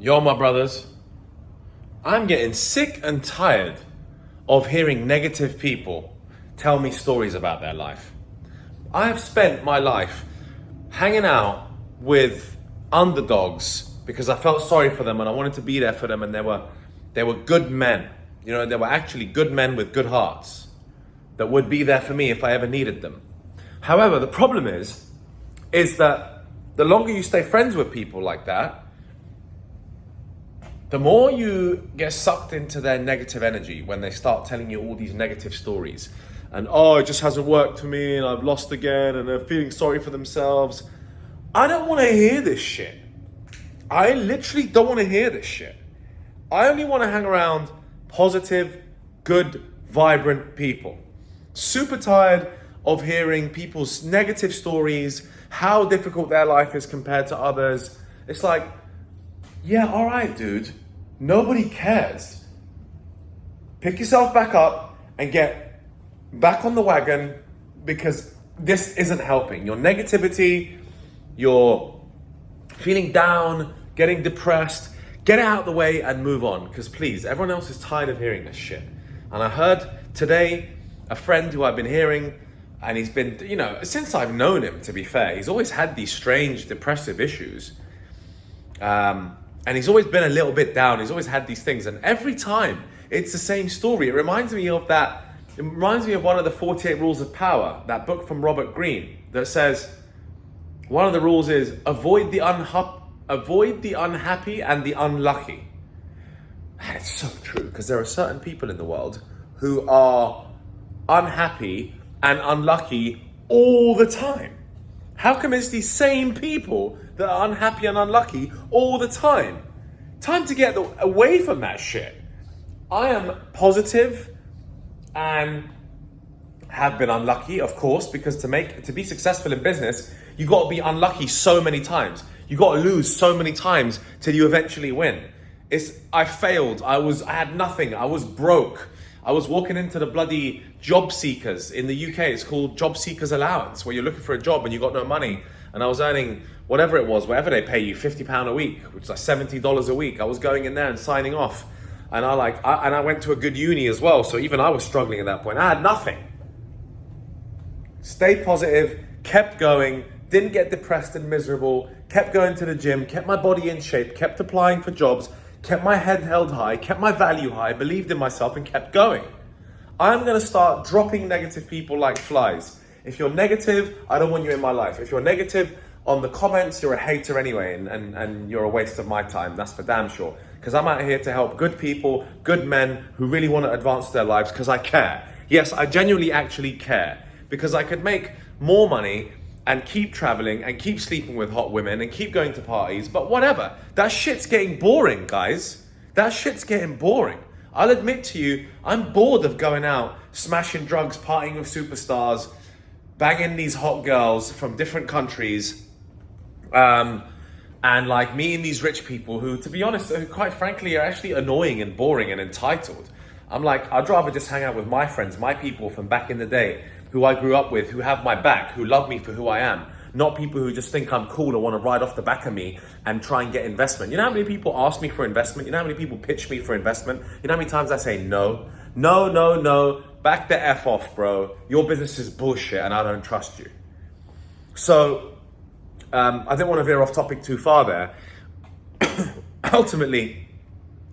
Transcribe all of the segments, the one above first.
Yo, my brothers, I'm getting sick and tired of hearing negative people tell me stories about their life. I have spent my life hanging out with underdogs because I felt sorry for them and I wanted to be there for them, and they were good men. You know, they were actually good men with good hearts that would be there for me if I ever needed them. However, the problem is that the longer you stay friends with people like that, the more you get sucked into their negative energy when they start telling you all these negative stories. And, oh, it just hasn't worked for me and I've lost again, and they're feeling sorry for themselves. I don't want to hear this shit. I literally don't want to hear this shit. I only want to hang around positive, good, vibrant people. Super tired of hearing people's negative stories, how difficult their life is compared to others. It's like, yeah, all right, dude. Nobody cares. Pick yourself back up and get back on the wagon, because this isn't helping. Your negativity, your feeling down, getting depressed, get it out of the way and move on, because please, everyone else is tired of hearing this shit. And I heard today a friend who I've been hearing, and he's been, since I've known him, to be fair, he's always had these strange depressive issues. And he's always been a little bit down. He's always had these things. And every time it's the same story. It reminds me of one of the 48 Rules of Power, that book from Robert Greene, that says, one of the rules is avoid the unhappy and the unlucky. And it's so true, because there are certain people in the world who are unhappy and unlucky all the time. How come it's these same people that are unhappy and unlucky all the time? Time to get away from that shit. I am positive and have been unlucky, of course, because to be successful in business, you got to be unlucky so many times. You got to lose so many times till you eventually win. I failed. I had nothing. I was broke. I was walking into the bloody job seekers in the UK. It's called job seekers allowance, where you're looking for a job and you got no money. And I was earning whatever it was, whatever they pay you, £50 a week, which is like $70 a week. I was going in there and signing off. And I went to a good uni as well. So even I was struggling at that point. I had nothing. Stayed positive, kept going, didn't get depressed and miserable, kept going to the gym, kept my body in shape, kept applying for jobs, kept my head held high, kept my value high, believed in myself, and kept going. I'm going to start dropping negative people like flies. If you're negative, I don't want you in my life. If you're negative on the comments, you're a hater anyway, and you're a waste of my time. That's for damn sure. Because I'm out here to help good people, good men who really want to advance their lives, because I care. Yes, I genuinely actually care. Because I could make more money and keep traveling and keep sleeping with hot women and keep going to parties, but whatever. That shit's getting boring, guys. That shit's getting boring. I'll admit to you, I'm bored of going out, smashing drugs, partying with superstars, banging these hot girls from different countries, and like meeting these rich people who, to be honest, quite frankly, are actually annoying and boring and entitled. I'm like, I'd rather just hang out with my friends, my people from back in the day, who I grew up with, who have my back, who love me for who I am. Not people who just think I'm cool and want to ride off the back of me and try and get investment. You know how many people ask me for investment? You know how many people pitch me for investment? You know how many times I say no? No. Back the F off, bro. Your business is bullshit and I don't trust you. So, I didn't want to veer off topic too far there. Ultimately,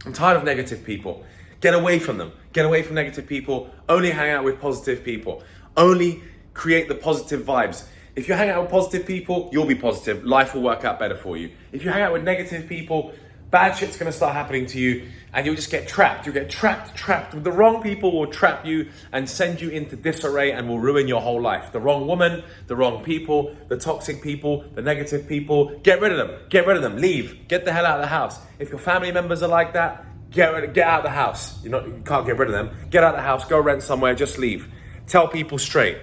I'm tired of negative people. Get away from them. Get away from negative people. Only hang out with positive people. Only create the positive vibes. If you hang out with positive people, you'll be positive. Life will work out better for you. If you hang out with negative people, bad shit's going to start happening to you and you'll just get trapped. You'll get trapped. The wrong people will trap you and send you into disarray and will ruin your whole life. The wrong woman, the wrong people, the toxic people, the negative people. Get rid of them. Leave. Get the hell out of the house. If your family members are like that, get out of the house. You can't get rid of them. Get out of the house. Go rent somewhere. Just leave. Tell people straight.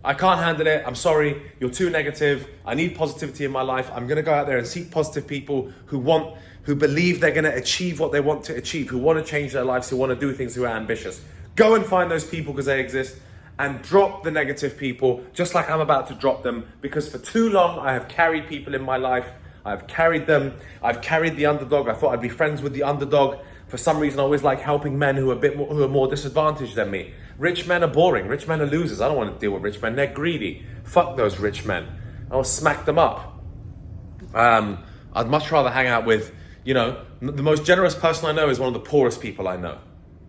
I can't handle it. I'm sorry. You're too negative. I need positivity in my life. I'm going to go out there and seek positive people who believe they're going to achieve what they want to achieve, who want to change their lives, who want to do things, who are ambitious. Go and find those people because they exist, and drop the negative people just like I'm about to drop them, because for too long I have carried people in my life. I've carried them. I've carried the underdog. I thought I'd be friends with the underdog. For some reason, I always like helping men who are more disadvantaged than me. Rich men are boring. Rich men are losers. I don't want to deal with rich men. They're greedy. Fuck those rich men. I'll smack them up. I'd much rather hang out with, the most generous person I know is one of the poorest people I know.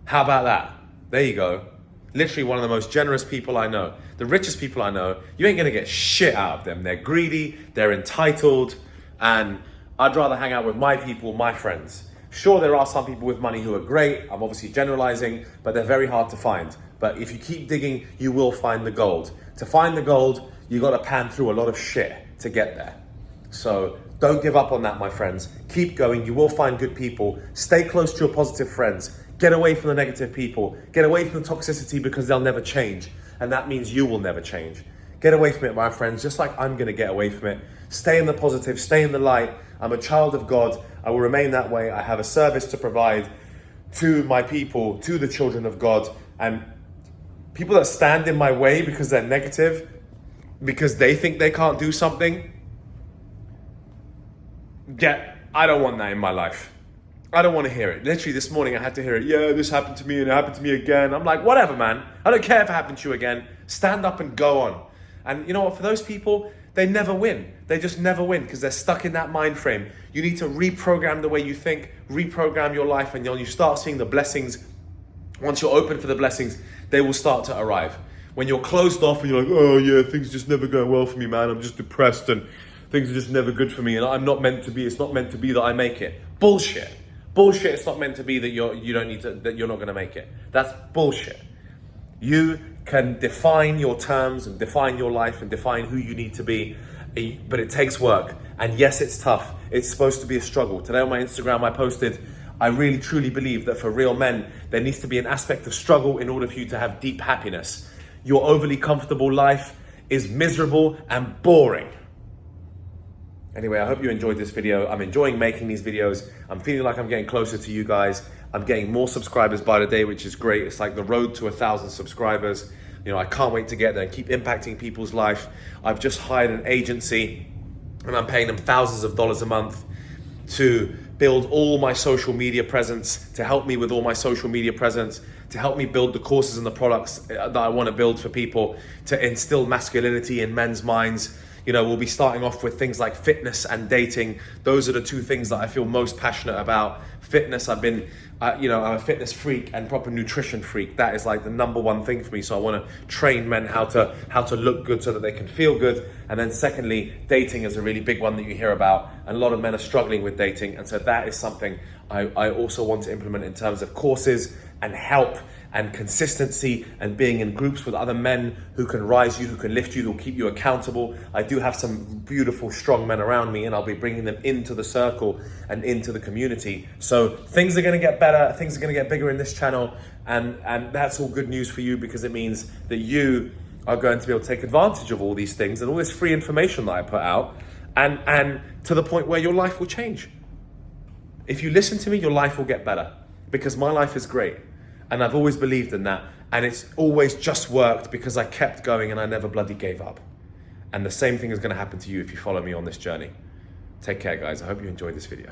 How about that? There you go. Literally one of the most generous people I know. The richest people I know, you ain't gonna get shit out of them. They're greedy, they're entitled, and I'd rather hang out with my people, my friends. Sure, there are some people with money who are great. I'm obviously generalizing, but they're very hard to find. But if you keep digging, you will find the gold. To find the gold, you gotta pan through a lot of shit to get there. So don't give up on that, my friends. Keep going, you will find good people. Stay close to your positive friends. Get away from the negative people. Get away from the toxicity because they'll never change. And that means you will never change. Get away from it, my friends, just like I'm gonna get away from it. Stay in the positive, stay in the light. I'm a child of God. I will remain that way. I have a service to provide to my people, to the children of God. And people that stand in my way because they're negative, because they think they can't do something, I don't want that in my life. I don't want to hear it. Literally this morning I had to hear it. Yeah, this happened to me and it happened to me again. I'm like, whatever, man. I don't care if it happened to you again. Stand up and go on. And you know what? For those people, they never win. They just never win because they're stuck in that mind frame. You need to reprogram the way you think, reprogram your life, and you start seeing the blessings. Once you're open for the blessings, they will start to arrive. When you're closed off and you're like, oh yeah, things just never go well for me, man. I'm just depressed and things are just never good for me and I'm not meant to be. It's not meant to be that I make it. Bullshit. Bullshit. It's not meant to be that that you're not going to make it. That's bullshit. You can define your terms and define your life and define who you need to be, but it takes work. And yes, it's tough. It's supposed to be a struggle. Today on my Instagram, I posted, I really truly believe that for real men, there needs to be an aspect of struggle in order for you to have deep happiness. Your overly comfortable life is miserable and boring. Anyway, I hope you enjoyed this video. I'm enjoying making these videos. I'm feeling like I'm getting closer to you guys. I'm getting more subscribers by the day, which is great. It's like the road to 1,000 subscribers. I can't wait to get there and keep impacting people's life. I've just hired an agency and I'm paying them thousands of dollars a month to build all my social media presence, to help me with all my social media presence, to help me build the courses and the products that I want to build for people, to instill masculinity in men's minds. We'll be starting off with things like fitness and dating. Those are the two things that I feel most passionate about. Fitness, I'm a fitness freak and proper nutrition freak. That is like the number one thing for me. So I want to train men how to look good so that they can feel good. And then secondly, dating is a really big one that you hear about. And a lot of men are struggling with dating. And so that is something I also want to implement in terms of courses and help and consistency and being in groups with other men who can rise you, who can lift you, who will keep you accountable. I do have some beautiful, strong men around me and I'll be bringing them into the circle and into the community. So things are gonna get better, things are gonna get bigger in this channel, and that's all good news for you because it means that you are going to be able to take advantage of all these things and all this free information that I put out and to the point where your life will change. If you listen to me, your life will get better because my life is great. And I've always believed in that. And it's always just worked because I kept going and I never bloody gave up. And the same thing is going to happen to you if you follow me on this journey. Take care, guys. I hope you enjoyed this video.